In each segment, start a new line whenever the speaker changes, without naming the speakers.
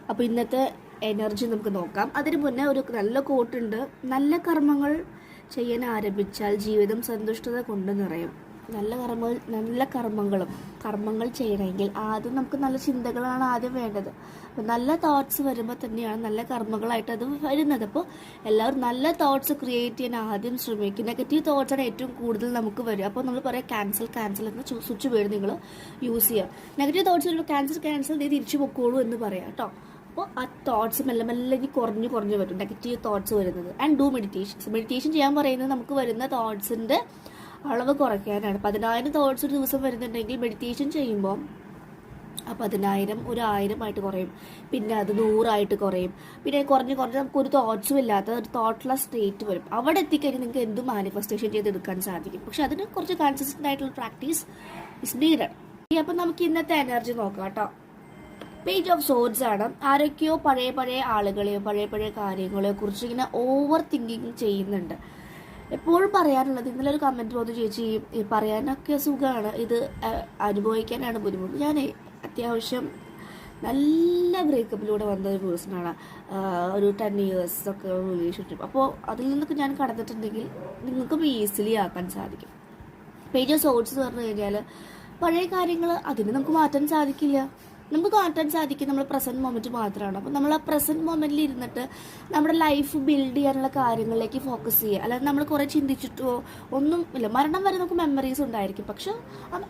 അപ്പോൾ ഇന്നത്തെ എനർജി നമുക്ക് നോക്കാം. അതിന് മുന്നേ ഒരു നല്ല കോട്ടുണ്ട്. നല്ല കർമ്മങ്ങൾ ചെയ്യാൻ ആരംഭിച്ചാൽ ജീവിതം സന്തുഷ്ടത കൊണ്ട് നിറയും. നല്ല കർമ്മങ്ങൾ ചെയ്യണമെങ്കിൽ ആദ്യം നമുക്ക് നല്ല ചിന്തകളാണ് ആദ്യം വേണ്ടത്. അപ്പോൾ നല്ല തോട്ട്സ് വരുമ്പോൾ തന്നെയാണ് നല്ല കർമ്മങ്ങളായിട്ട് അത് വരുന്നത്. അപ്പോൾ എല്ലാവരും നല്ല തോട്ട്സ് ക്രിയേറ്റ് ചെയ്യാൻ ആദ്യം ശ്രമിക്കും. നെഗറ്റീവ് തോട്ട്സാണ് ഏറ്റവും കൂടുതൽ നമുക്ക് വരിക. അപ്പോൾ നമ്മൾ പറയാം ക്യാൻസൽ എന്ന സ്വിച്ച് വേർഡ് നിങ്ങൾ യൂസ് ചെയ്യുക. നെഗറ്റീവ് തോട്ട്സ് വരുമ്പോൾ ക്യാൻസൽ നീ തിരിച്ചു പൊക്കോളൂ എന്ന് പറയാം കേട്ടോ. അപ്പോൾ ആ തോട്ട്സ് മെല്ലെ ഇനി കുറഞ്ഞു വരും നെഗറ്റീവ് തോട്ട്സ് വരുന്നത്. ആൻഡ് ഡു മെഡിറ്റേഷൻ ചെയ്യാൻ പറയുന്നത് നമുക്ക് വരുന്ന തോട്ട്സിൻ്റെ അളവ് കുറയ്ക്കാനാണ്. 10,000 തോട്ട്സ് ഒരു ദിവസം വരുന്നുണ്ടെങ്കിൽ മെഡിറ്റേഷൻ ചെയ്യുമ്പോൾ ആ 10,000 ഒരു 1000 ആയിട്ട് കുറയും. പിന്നെ അത് 100 കുറയും. പിന്നെ കുറഞ്ഞ് നമുക്കൊരു തോട്ട്സും ഇല്ലാത്ത ഒരു തോട്ട്ലെസ് സ്റ്റേറ്റ് വരും. അവിടെ എത്തിക്കഴിഞ്ഞാൽ നിങ്ങൾക്ക് എന്തും മാനിഫെസ്റ്റേഷൻ ചെയ്തെടുക്കാൻ സാധിക്കും. പക്ഷെ അതിന് കുറച്ച് കൺസിസ്റ്റന്റ് ആയിട്ടുള്ള പ്രാക്ടീസ് ഇസ് നീഡഡ്. അപ്പം നമുക്ക് ഇന്നത്തെ എനർജി നോക്കാം കേട്ടോ. പേജ് ഓഫ് സോഡ്സ് ആണ്. ആരൊക്കെയോ പഴയ ആളുകളെയോ പഴയ കാര്യങ്ങളെയോ കുറിച്ച് ഇങ്ങനെ ഓവർ തിങ്കിങ് ചെയ്യുന്നുണ്ട്. എപ്പോഴും പറയാനുള്ളത്, ഇന്നലെ ഒരു കമൻറ്റ് വന്നു ചേച്ചി പറയാനൊക്കെ സുഖമാണ്, ഇത് അനുഭവിക്കാനാണ് ബുദ്ധിമുട്ട്. ഞാൻ അത്യാവശ്യം നല്ല ബ്രേക്കപ്പിലൂടെ വന്ന ഒരു പേഴ്സണാണ്. ഒരു 10 years ഒക്കെ റിലേഷൻഷിപ്പ്. അപ്പോൾ അതിൽ നിന്നൊക്കെ ഞാൻ കടന്നിട്ടുണ്ടെങ്കിൽ നിങ്ങൾക്കും ഈസിലി ആക്കാൻ സാധിക്കും. പേജ് ഓഫ് സോഡ്സ് എന്ന് പറഞ്ഞു കഴിഞ്ഞാൽ പഴയ കാര്യങ്ങൾ അതിന് നമുക്ക് മാറ്റാൻ സാധിക്കില്ല. നമുക്ക് മാറ്റാൻ സാധിക്കും നമ്മൾ പ്രസൻറ്റ് മൊമെൻറ്റ് മാത്രമാണ്. അപ്പോൾ നമ്മൾ ആ പ്രസൻറ്റ് മൊമെൻറ്റിൽ ഇരുന്നിട്ട് നമ്മുടെ ലൈഫ് ബിൽഡ് ചെയ്യാനുള്ള കാര്യങ്ങളിലേക്ക് ഫോക്കസ് ചെയ്യുക. അല്ലാതെ നമ്മൾ കുറേ ചിന്തിച്ചിട്ടോ ഒന്നും ഇല്ല. മരണം വരെ നമുക്ക് മെമ്മറീസ് ഉണ്ടായിരിക്കും. പക്ഷെ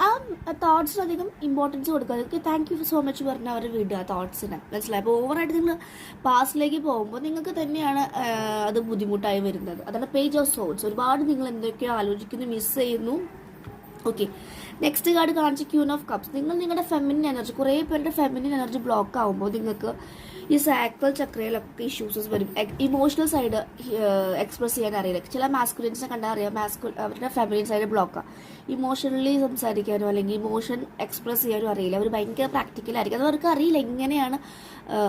ആ തോട്ട്സിനധികം ഇമ്പോർട്ടൻസ് കൊടുക്കുക. അതൊക്കെ താങ്ക് യു സോ മച്ച് പറഞ്ഞാൽ അവർ വിടുക തോട്ട്സിനെ, മനസ്സിലായി. അപ്പോൾ ഓവറായിട്ട് നിങ്ങൾ പാസ്റ്റിലേക്ക് പോകുമ്പോൾ നിങ്ങൾക്ക് തന്നെയാണ് അത് ബുദ്ധിമുട്ടായി വരുന്നത്. അതാണ് പേജ് ഓഫ് സോഡ്സ്. ഒരുപാട് നിങ്ങൾ എന്തൊക്കെയോ ആലോചിക്കുന്നു, മിസ് ചെയ്യുന്നു. ഓക്കെ, നെക്സ്റ്റ് കാർഡ് കാണിച്ച ക്യൂൻ ഓഫ് കപ്സ്. നിങ്ങളുടെ ഫെമിനിൻ എനർജി, കുറേ പേരുടെ ഫെമിനിൻ എനർജി ബ്ലോക്ക് ആകുമ്പോൾ നിങ്ങൾക്ക് ഈ സാക്രൽ ചക്രയിലൊക്കെ ഇഷ്യൂസസ് വരും. ഇമോഷണൽ സൈഡ് എക്സ്പ്രസ് ചെയ്യാൻ അറിയില്ല. ചില മാസ്കുലിൻസിനെ കണ്ടാൽ അറിയാം അവരുടെ ഫെമിനിൻ സൈഡ് ബ്ലോക്കാണ്. ഇമോഷണലി സംസാരിക്കാനോ അല്ലെങ്കിൽ ഇമോഷൻ എക്സ്പ്രസ് ചെയ്യാനോ അറിയില്ല. അവർ ഭയങ്കര പ്രാക്ടിക്കലായിരിക്കും. അത് അവർക്ക് അറിയില്ല എങ്ങനെയാണ്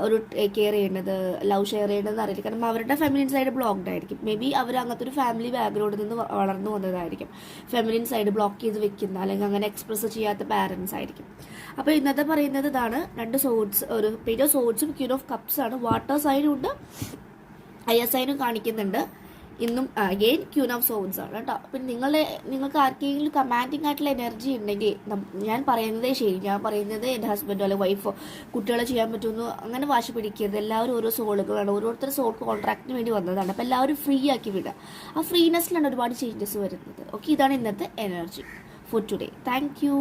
ഒരു കെയർ ചെയ്യേണ്ടത്, ലവ് ഷെയർ ചെയ്യേണ്ടതെന്ന് അറിയില്ല. കാരണം അവരുടെ ഫെമിനിൻ സൈഡ് ബ്ലോക്ക്ഡ് ആയിരിക്കും. മേ ബി അവർ അങ്ങനത്തെ ഒരു ഫാമിലി ബാക്ക്ഗ്രൗണ്ടിൽ നിന്ന് വളർന്നു വന്നതായിരിക്കും. ഫെമിനിൻ സൈഡ് ബ്ലോക്ക് ചെയ്ത് വെക്കുന്ന അല്ലെങ്കിൽ അങ്ങനെ എക്സ്പ്രസ് ചെയ്യാത്ത പാരൻസ് ആയിരിക്കും. അപ്പോൾ ഇന്നത്തെ പറയുന്നത് ഇതാണ്. 2 സോഡ്സ്, ഒരു പേജ് ഓഫ് സോഡ്സും ക്യൂൻ ഓഫ് കപ്സ് ആണ്. വാട്ടർ സൈനും ഉണ്ട്, അയർ സൈനും കാണിക്കുന്നുണ്ട്. ഇന്നും അഗെയിൻ ക്യൂൻ ഓഫ് സോഡ്സ് ആണ് കേട്ടോ. പിന്നെ നിങ്ങൾക്ക് ആർക്കെങ്കിലും കമാൻഡിങ് ആയിട്ടുള്ള എനർജി ഉണ്ടെങ്കിൽ ഞാൻ പറയുന്നതേ ശരി, ഞാൻ പറയുന്നത് എൻ്റെ ഹസ്ബൻഡോ അല്ലെങ്കിൽ വൈഫോ കുട്ടികളെ ചെയ്യാൻ പറ്റുമെന്ന് അങ്ങനെ വാശി പിടിക്കരുത്. എല്ലാവരും ഓരോ സോളുകളാണ്, ഓരോരുത്തർ സോൾ കോൺട്രാക്റ്റിന് വേണ്ടി വന്നതാണ്. അപ്പോൾ എല്ലാവരും ഫ്രീ ആക്കി വിടുക. ആ ഫ്രീനെസ്സിലാണ് ഒരുപാട് ചേഞ്ചസ് വരുന്നത്. ഓക്കെ, ഇതാണ് ഇന്നത്തെ energy for today. Thank you.